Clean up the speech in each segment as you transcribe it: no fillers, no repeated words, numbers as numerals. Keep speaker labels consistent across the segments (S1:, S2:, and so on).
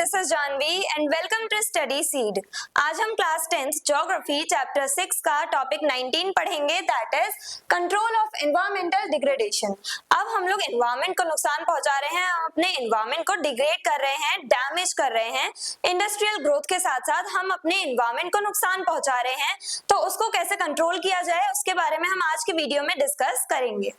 S1: This is Janvi and welcome to study seed. आज हम class 10th geography chapter 6 का topic 19 पढ़ेंगे, that is control of environmental degradation. अब हम लोग एनवायरमेंट को नुकसान पहुंचा रहे हैं, हम अपने एनवायरमेंट को डिग्रेड कर रहे हैं, डैमेज कर रहे हैं। इंडस्ट्रियल ग्रोथ के साथ साथ हम अपने एनवायरमेंट को नुकसान पहुंचा रहे हैं, तो उसको कैसे कंट्रोल किया जाए उसके बारे में हम आज के वीडियो में डिस्कस करेंगे।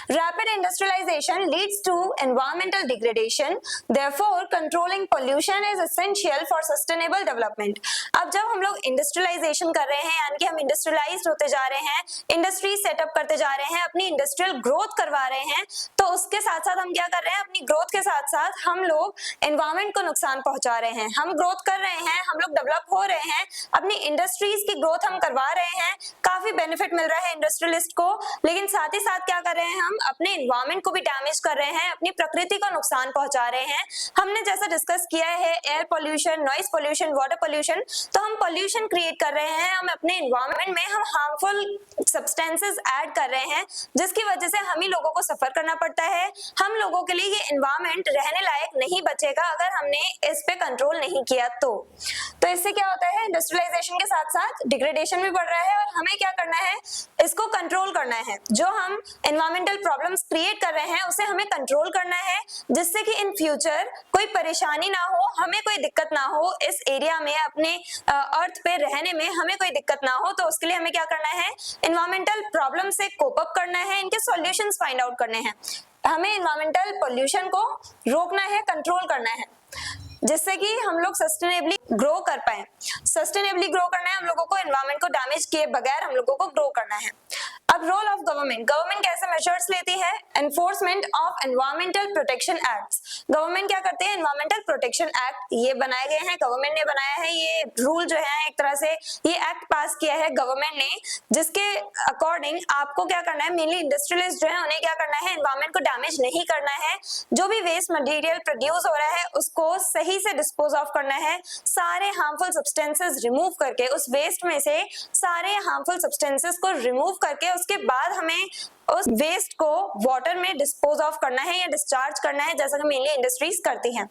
S1: Rapid industrialization leads to environmental degradation. Therefore, controlling pollution is essential for sustainable development. अब जब हम लोग इंडस्ट्रियलाइजेशन कर रहे हैं, यानी कि हम इंडस्ट्रियलाइज्ड होते जा रहे हैं, इंडस्ट्री सेटअप करते जा रहे हैं, अपनी इंडस्ट्रियल ग्रोथ करवा रहे हैं, तो उसके साथ साथ हम क्या कर रहे हैं, अपनी ग्रोथ के साथ साथ हम लोग एनवायरमेंट को नुकसान पहुंचा रहे हैं। हम ग्रोथ कर रहे हैं, हम लोग डेवलप हो रहे हैं, अपनी इंडस्ट्रीज की ग्रोथ हम करवा रहे हैं, काफी बेनिफिट मिल रहा है इंडस्ट्रियलिस्ट को, लेकिन साथ ही साथ क्या कर रहे हैं, हम अपने एनवायरमेंट को भी डैमेज कर रहे हैं, अपनी प्रकृति को नुकसान पहुंचा रहे हैं। हमने जैसा डिस्कस किया है air pollution, noise pollution, water pollution, तो हम पोल्यूशन क्रिएट कर रहे हैं, हम अपने एनवायरमेंट में हम हार्मफुल सब्सटेंसेस ऐड कर रहे हैं, जिसकी वजह से हम ही लोगों को सफर करना पड़ता है। हम लोगों के लिए ये एनवायरमेंट रहने लायक नहीं बचेगा अगर हमने इस पे कंट्रोल नहीं किया तो इससे क्या होता है, इंडस्ट्रियलाइजेशन के साथ साथ डिग्रेडेशन भी बढ़ रहा है और हमें क्या करना है, इसको कंट्रोल करना है। जो हम एनवायरमेंटल प्रॉब्लम्स क्रिएट कर रहे हैं उसे हमें कंट्रोल करना है, जिससे कि इन फ्यूचर कोई परेशानी ना हो, हमें कोई दिक्कत ना हो, इस एरिया में अपने अर्थ पे रहने में हमें कोई दिक्कत ना हो। तो उसके लिए हमें क्या करना है, एनवायरमेंटल प्रॉब्लम से कोप अप करना है, इनके सॉल्यूशंस फाइंड आउट करने हैं। हमें एनवायरमेंटल पोल्यूशन को रोकना है, कंट्रोल करना है, जिससे कि हम लोग सस्टेनेबली ग्रो कर पाए। सस्टेनेबली ग्रो करना है, हम लोगों को एनवायरमेंट को डैमेज किए बगैर हम लोगों को ग्रो करना है। अब रोल ऑफ गवर्नमेंट कैसे मेजर्स लेती है, enforcement of environmental protection acts. Government क्या करते हैं, एनवायरमेंटल प्रोटेक्शन एक्ट ये बनाए गए हैं, गवर्नमेंट ने बनाया है। ये रूल जो है एक तरह से ये एक्ट पास किया है गवर्नमेंट ने, जिसके अकॉर्डिंग आपको क्या करना है, मेनली इंडस्ट्रियलिस्ट जो है उन्हें क्या करना है, एनवायरमेंट को डैमेज नहीं करना है। जो भी वेस्ट मटेरियल प्रोड्यूस हो रहा है उसको सही से डिस्पोज ऑफ करना है, सारे हार्मफुल सब्सटेंसेस रिमूव करके, उस वेस्ट में से सारे हार्मफुल सब्सटेंसेस को रिमूव करके उसके बाद हमें उस वेस्ट को वाटर में डिस्पोज ऑफ करना है या डिस्चार्ज करना है, जैसा कि मेनली इंडस्ट्रीज करती हैं।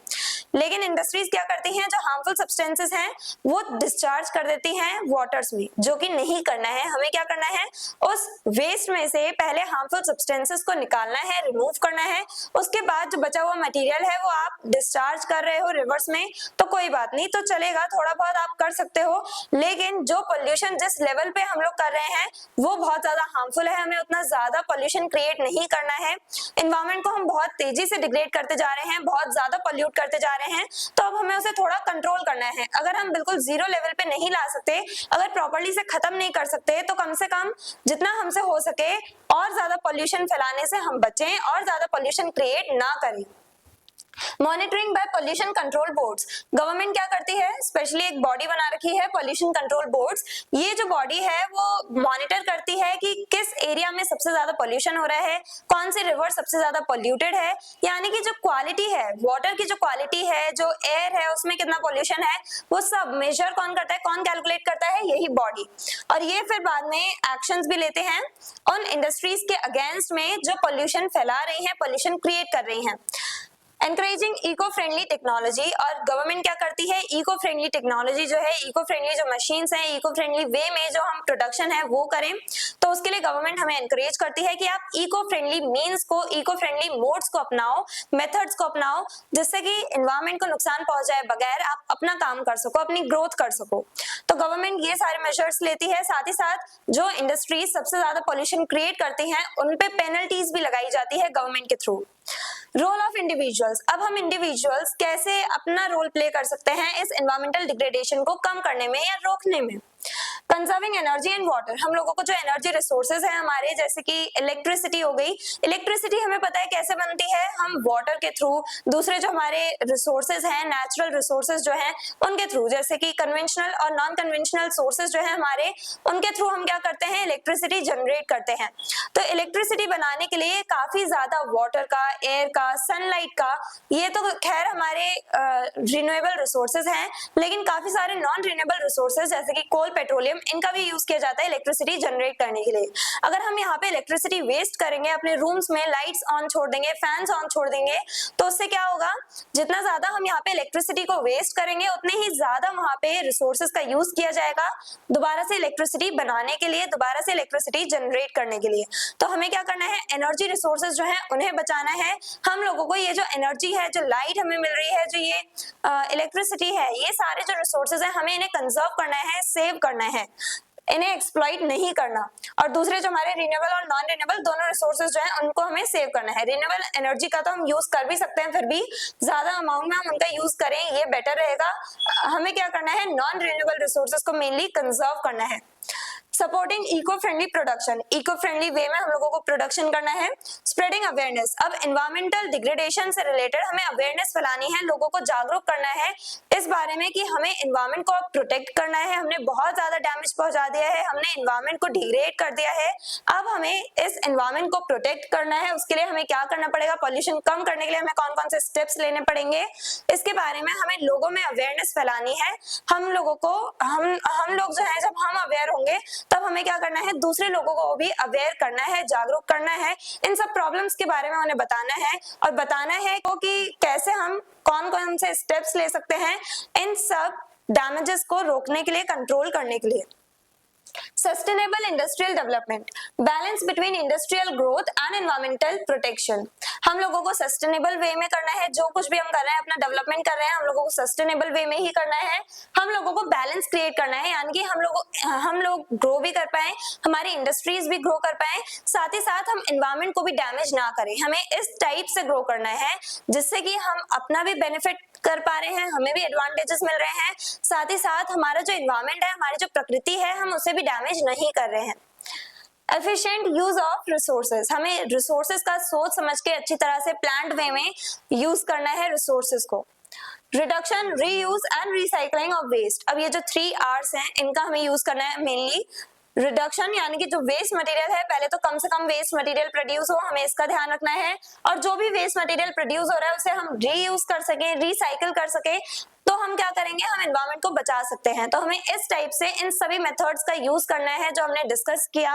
S1: लेकिन इंडस्ट्रीज क्या करती हैं, जो हार्मफुल सब्सटेंसेस हैं वो डिस्चार्ज कर देती हैं वाटर्स में, जो कि नहीं करना है। हमें क्या करना है, उस वेस्ट में से पहले हार्मफुल सब्सटेंसेस को निकालना है, रिमूव करना है, उसके बाद जो बचा हुआ मटेरियल है वो आप डिस्चार्ज कर रहे हो रिवर्स में तो कोई बात नहीं, तो चलेगा, थोड़ा बहुत आप कर सकते हो। लेकिन जो पोल्यूशन जिस लेवल पे हम लोग कर रहे हैं वो बहुत ज्यादा हार्मफुल है, हमें उतना ज्यादा पोल्यूशन क्रिएट नहीं करना है। एनवायरमेंट को हम बहुत तेजी से डिग्रेड करते जा रहे हैं, बहुत ज्यादा पोल्यूट करते जा रहे हैं, तो अब हमें उसे थोड़ा कंट्रोल करना है। अगर हम बिल्कुल जीरो लेवल पे नहीं ला सकते, अगर प्रॉपर्ली से खत्म नहीं कर सकते, तो कम से कम जितना हमसे हो सके और ज्यादा पोल्यूशन फैलाने से हम बचें और ज्यादा पोल्यूशन क्रिएट ना करें। Monitoring by pollution control boards. Government क्या करती है, स्पेशली एक बॉडी बना रखी है पोल्यूशन कंट्रोल बोर्ड्स। ये जो बॉडी है वो मॉनिटर करती है कि किस एरिया में सबसे ज्यादा पोल्यूशन हो रहा है, कौन सी रिवर सबसे ज्यादा पोल्यूटेड है, यानी कि जो क्वालिटी है वाटर की, जो क्वालिटी है, जो एयर है, उसमें कितना पोल्यूशन है, वो सब मेजर कौन करता है, कौन कैलकुलेट करता है, यही बॉडी। और ये फिर बाद में एक्शंस भी लेते हैं उन इंडस्ट्रीज के अगेंस्ट में जो पोल्यूशन फैला रही हैं, पोल्यूशन क्रिएट कर रही हैं। एनकरेजिंग इको फ्रेंडली टेक्नोलॉजी, और गवर्नमेंट क्या करती है, इको फ्रेंडली टेक्नोलॉजी जो है, इको फ्रेंडली जो मशीन्स हैं, इको फ्रेंडली वे में जो हम प्रोडक्शन है वो करें। तो उसके लिए गवर्नमेंट हमें एनकरेज करती है कि आप इको फ्रेंडली मीन्स को, इको फ्रेंडली मोड्स को अपनाओ, मेथड्स को अपनाओ, जिससे कि एनवायरमेंट को नुकसान पहुंचाए बगैर आप अपना काम कर सको, अपनी ग्रोथ कर सको। तो गवर्नमेंट ये सारे मेजर्स लेती है। साथ ही साथ जो इंडस्ट्रीज सबसे ज्यादा पोल्यूशन क्रिएट करती हैं उन पे पेनल्टीज भी लगाई जाती है गवर्नमेंट के थ्रू। Role of individuals. अब हम इंडिविजुअल्स कैसे अपना रोल प्ले कर सकते हैं इस एनवायरमेंटल डिग्रेडेशन को कम करने में या रोकने में। Conserving energy and water. हम लोगों को जो एनर्जी रिसोर्सेज है हमारे, जैसे कि इलेक्ट्रिसिटी हो गई, इलेक्ट्रिसिटी हमें पता है कैसे बनती है, हम वाटर के थ्रू, दूसरे जो हमारे रिसोर्सेज हैं, नेचुरल रिसोर्सेज जो हैं उनके थ्रू, जैसे कि कन्वेंशनल और नॉन कन्वेंशनल सोर्सेज जो है हमारे, उनके थ्रू हम क्या करते हैं, इलेक्ट्रिसिटी जनरेट करते हैं। तो इलेक्ट्रिसिटी बनाने के लिए काफी ज्यादा वाटर का, एयर का, सनलाइट का, ये तो खैर हमारे रिन्यूएबल रिसोर्सेज हैं, लेकिन काफी सारे नॉन रिन्यूएबल रिसोर्सेज जैसे कि कोल, पेट्रोलियम, इनका भी यूज किया जाता है इलेक्ट्रिसिटी जनरेट करने के लिए। अगर हम यहाँ पे इलेक्ट्रिसिटी वेस्ट करेंगे, अपने रूम्स में लाइट्स ऑन छोड़ देंगे, फैंस ऑन छोड़ देंगे, तो उससे क्या होगा, जितना ज्यादा हम यहाँ पे इलेक्ट्रिसिटी को वेस्ट करेंगे उतने ही ज्यादा वहां पे रिसोर्सेज का यूज किया जाएगा दोबारा से इलेक्ट्रिसिटी बनाने के लिए, दोबारा से इलेक्ट्रिसिटी जनरेट करने के लिए। तो हमें क्या करना है, एनर्जी रिसोर्सेज जो है उन्हें बचाना है। हम लोगों को ये जो एनर्जी है, जो लाइट हमें मिल रही है, जो ये इलेक्ट्रिसिटी है, ये सारे जो रिसोर्सेज है हमें इन्हें कंजर्व करना है, सेव करना है, इन्हें एक्सप्लॉइट नहीं करना। और दूसरे जो हमारे रिन्यूएबल और नॉन रिन्यूएबल दोनों रिसोर्सेज जो है उनको हमें सेव करना है। रिन्यूएबल एनर्जी का तो हम यूज कर भी सकते हैं, फिर भी ज्यादा अमाउंट में हम उनका यूज करें ये बेटर रहेगा। हमें क्या करना है, नॉन रिन्यूएबल रिसोर्सेज को मेनली कंजर्व करना है। Supporting eco friendly production, eco friendly way में हम लोगों को प्रोडक्शन करना है। स्प्रेडिंग अवेयरनेस, अब एनवायरमेंटल डिग्रेडेशन से रिलेटेड हमें अवेयरनेस फैलानी है, लोगों को जागरूक करना है इस बारे में कि हमें एनवायरमेंट को प्रोटेक्ट करना है। हमने बहुत ज्यादा डैमेज पहुंचा दिया है, हमने एनवायरमेंट को डिग्रेड कर दिया है, अब हमें इस एनवायरमेंट को प्रोटेक्ट करना है। उसके लिए हमें क्या करना पड़ेगा, पॉल्यूशन कम करने के लिए हमें कौन कौन से स्टेप्स लेने पड़ेंगे, इसके बारे में हमें लोगों में अवेयरनेस फैलानी है। हम लोगों को हम लोग जो है, जब हम अवेयर होंगे तब हमें क्या करना है, दूसरे लोगों को भी अवेयर करना है, जागरूक करना है, इन सब प्रॉब्लम्स के बारे में उन्हें बताना है और बताना है कि कैसे हम कौन कौन से स्टेप्स ले सकते हैं इन सब डैमेजेस को रोकने के लिए, कंट्रोल करने के लिए। Sustainable industrial development, balance between industrial growth and environmental protection. हम लोगों को सस्टेनेबल वे में करना है, जो कुछ भी हम कर रहे हैं, अपना डेवलपमेंट कर रहे हैं, हम लोगों को सस्टेनेबल वे में ही करना है। हम लोगों को बैलेंस क्रिएट करना है, यानी कि हम लोग ग्रो भी कर पाए, हमारी इंडस्ट्रीज भी ग्रो कर पाए, साथ ही साथ हम एनवायरमेंट को भी डैमेज ना करें। हमें इस टाइप से ग्रो करना है जिससे कि हम अपना भी बेनिफिट कर पा रहे हैं, हमें भी एडवांटेजेस मिल रहे हैं, साथ ही साथ हमारा जो एनवायरमेंट है, हमारी जो प्रकृति है, हम उसे भी डैमेज नहीं कर रहे हैं। एफिशिएंट यूज ऑफ रिसोर्सेज, हमें रिसोर्सेज का सोच समझ के अच्छी तरह से प्लान्ड वे में यूज करना है रिसोर्सेज को। Reduction, reuse and recycling of waste, अब ये जो 3 R's हैं इनका हमें यूज करना है मेनली। रिडक्शन यानी कि जो वेस्ट मटेरियल है, पहले तो कम से कम वेस्ट मटेरियल प्रोड्यूस हो, हमें इसका ध्यान रखना है, और जो भी वेस्ट मटेरियल प्रोड्यूस हो रहा है उसे हम रीयूज कर सके, रिसाइकिल कर सके, तो हम क्या करेंगे, हम एनवायरमेंट को बचा सकते हैं। तो हमें इस टाइप से इन सभी मेथड्स का यूज करना है जो हमने डिस्कस किया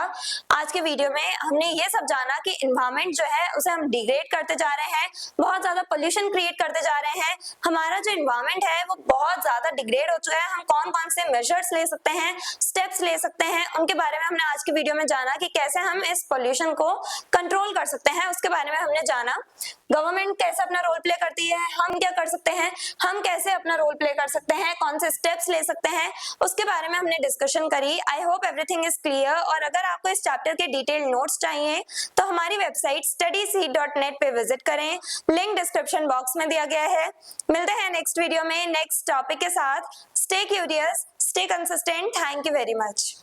S1: आज के वीडियो में। हमने ये सब जाना कि एनवायरमेंट जो है उसे हम डिग्रेड करते जा रहे हैं, बहुत ज्यादा पोल्यूशन क्रिएट करते जा रहे हैं, हमारा जो एनवायरमेंट है वो बहुत ज्यादा डिग्रेड हो चुका है। हम कौन कौन से मेजर्स ले सकते हैं, स्टेप्स ले सकते हैं, उनके बारे में हमने आज के वीडियो में जाना कि कैसे हम इस पोल्यूशन को कंट्रोल कर सकते हैं, उसके बारे में हमने जाना। गवर्नमेंट कैसे अपना रोल प्ले करती है, हम क्या कर सकते हैं, हम कैसे अपना रोल प्ले कर सकते हैं, कौन से स्टेप्स ले सकते हैं, उसके बारे में हमने डिस्कशन करी। I hope everything is clear. और अगर आपको इस चैप्टर के डिटेल नोट्स चाहिए तो हमारी वेबसाइट studyseed.net पे विजिट करें, लिंक डिस्क्रिप्शन बॉक्स में दिया गया है। मिलते हैं नेक्स्ट वीडियो में नेक्स्ट टॉपिक के साथ। Stay curious, stay consistent. Thank you very much.